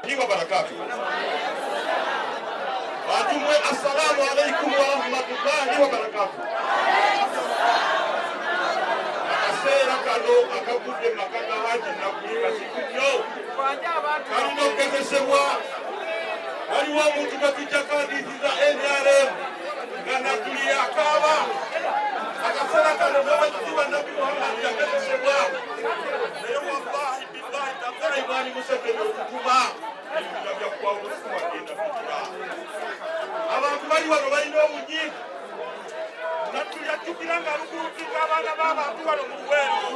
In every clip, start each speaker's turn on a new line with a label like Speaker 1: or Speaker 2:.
Speaker 1: Wa barakatuh. Wajumbe, assalamu alaikum wa rahmatullahi wa barakatuh. Akasera kano akavuge makaka haji na kuiba sikunyo. Kalino kezesebwa. Waliwa mtu kakichaka hadithi za NRM. Gana tulia akawa. Akasera kano mama jiziwa Nabii Muhammad ya kezesebwa. Leo wallahi billahi tabara imani Museveni okukuma. Nilibya kwa urufu wagenda kutura. Abantu bali wano balina obunyiivu. Natuli ajjukira nga lukuutika abaana b'abantu wano mu Luweero.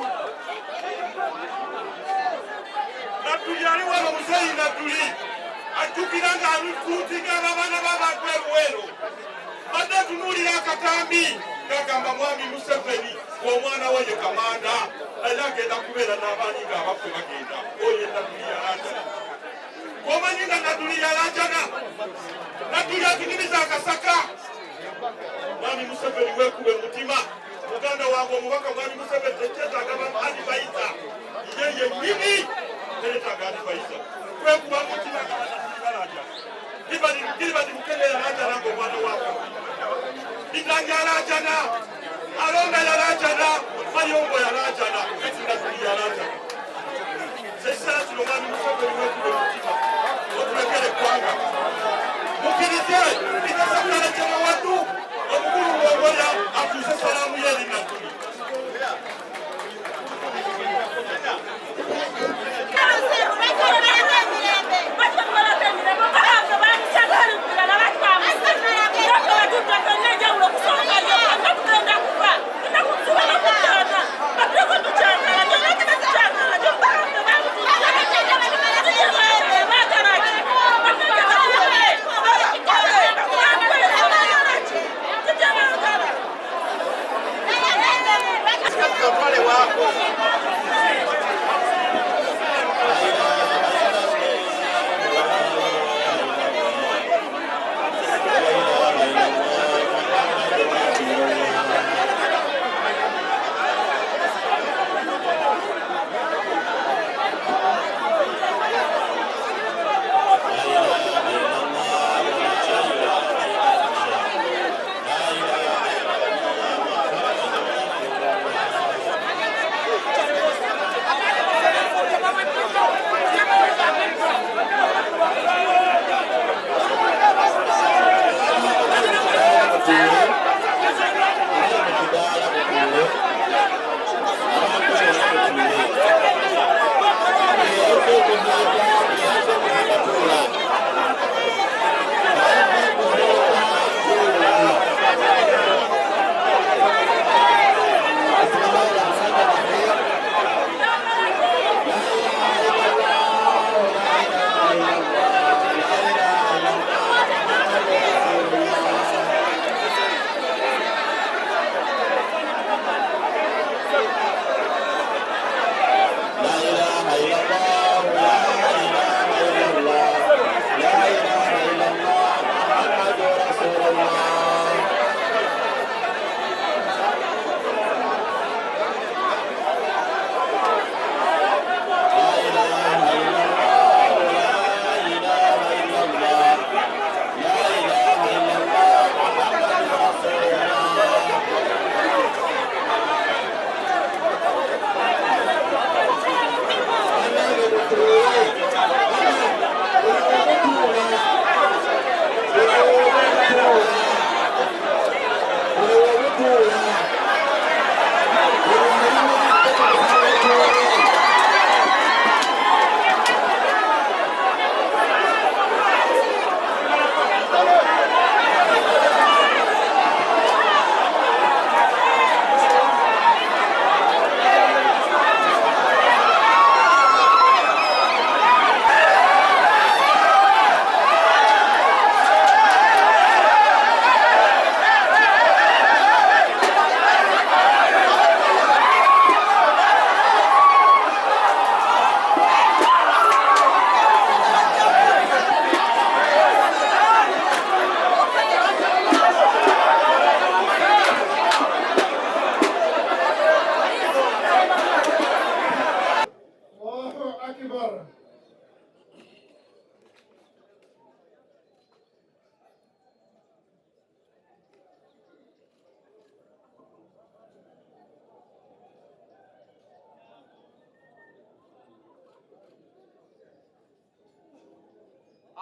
Speaker 1: Natuli ali wano Muzeeyi Natuli ajjukira nga lukuutika abaana b'abantu e Luweero. Badde tunuulira akatambi gagamba mwami Museveni omwana we ye Kamanda era agenda kubeera n'abaani ng'abafu bagenda. Oyo Natuli yalaajana. Omanyi nga Natuli yalaajana. Natuli atukiriza akasaka. Mwami Museveni wekube mutima. Muganda wange omubaka mwami Museveni tekyetaaga adviser. Yeye nyini tekyetaaga adviser. Wekuba mutima nga Natuli yalaajana. Dibadi Mukene yalaajana ng'omwana wako. Bitangi yalaajana. Alonda yalaajana. Mayongo yalaajana. Natuli yalaajana. Sesera kino mwami Museveni wekube mutima. Otulekere eggwanga. Mukirize bitasakala kyama watu omukulu ng'ogoya atuuse salaamu ye eri Natuli.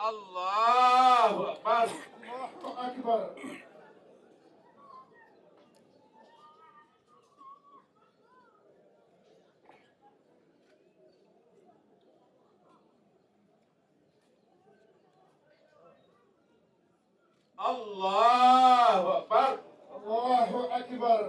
Speaker 1: Allahu Akbar.
Speaker 2: Allahu Akbar.
Speaker 1: Allahu Akbar.
Speaker 2: Allahu Akbar.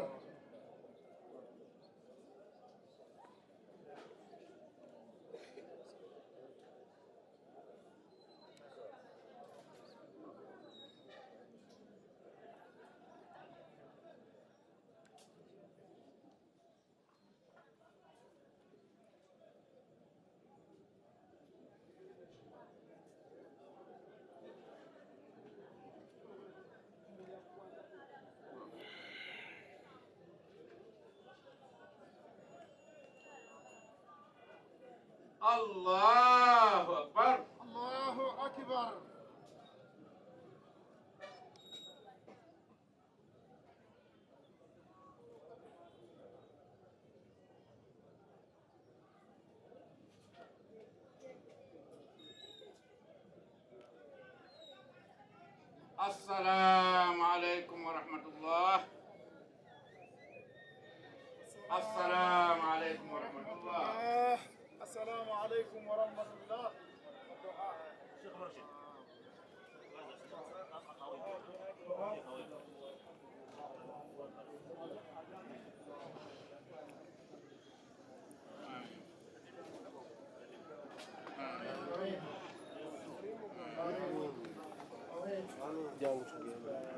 Speaker 1: Allahu Akbar.
Speaker 2: Allahu Akbar.
Speaker 1: Assalamualaikum warahmatullah. Assalamualaikum warahmatullah.
Speaker 2: Assalamualaikum warahmatullah. Syekh Rashid.
Speaker 3: Jangan kusogea.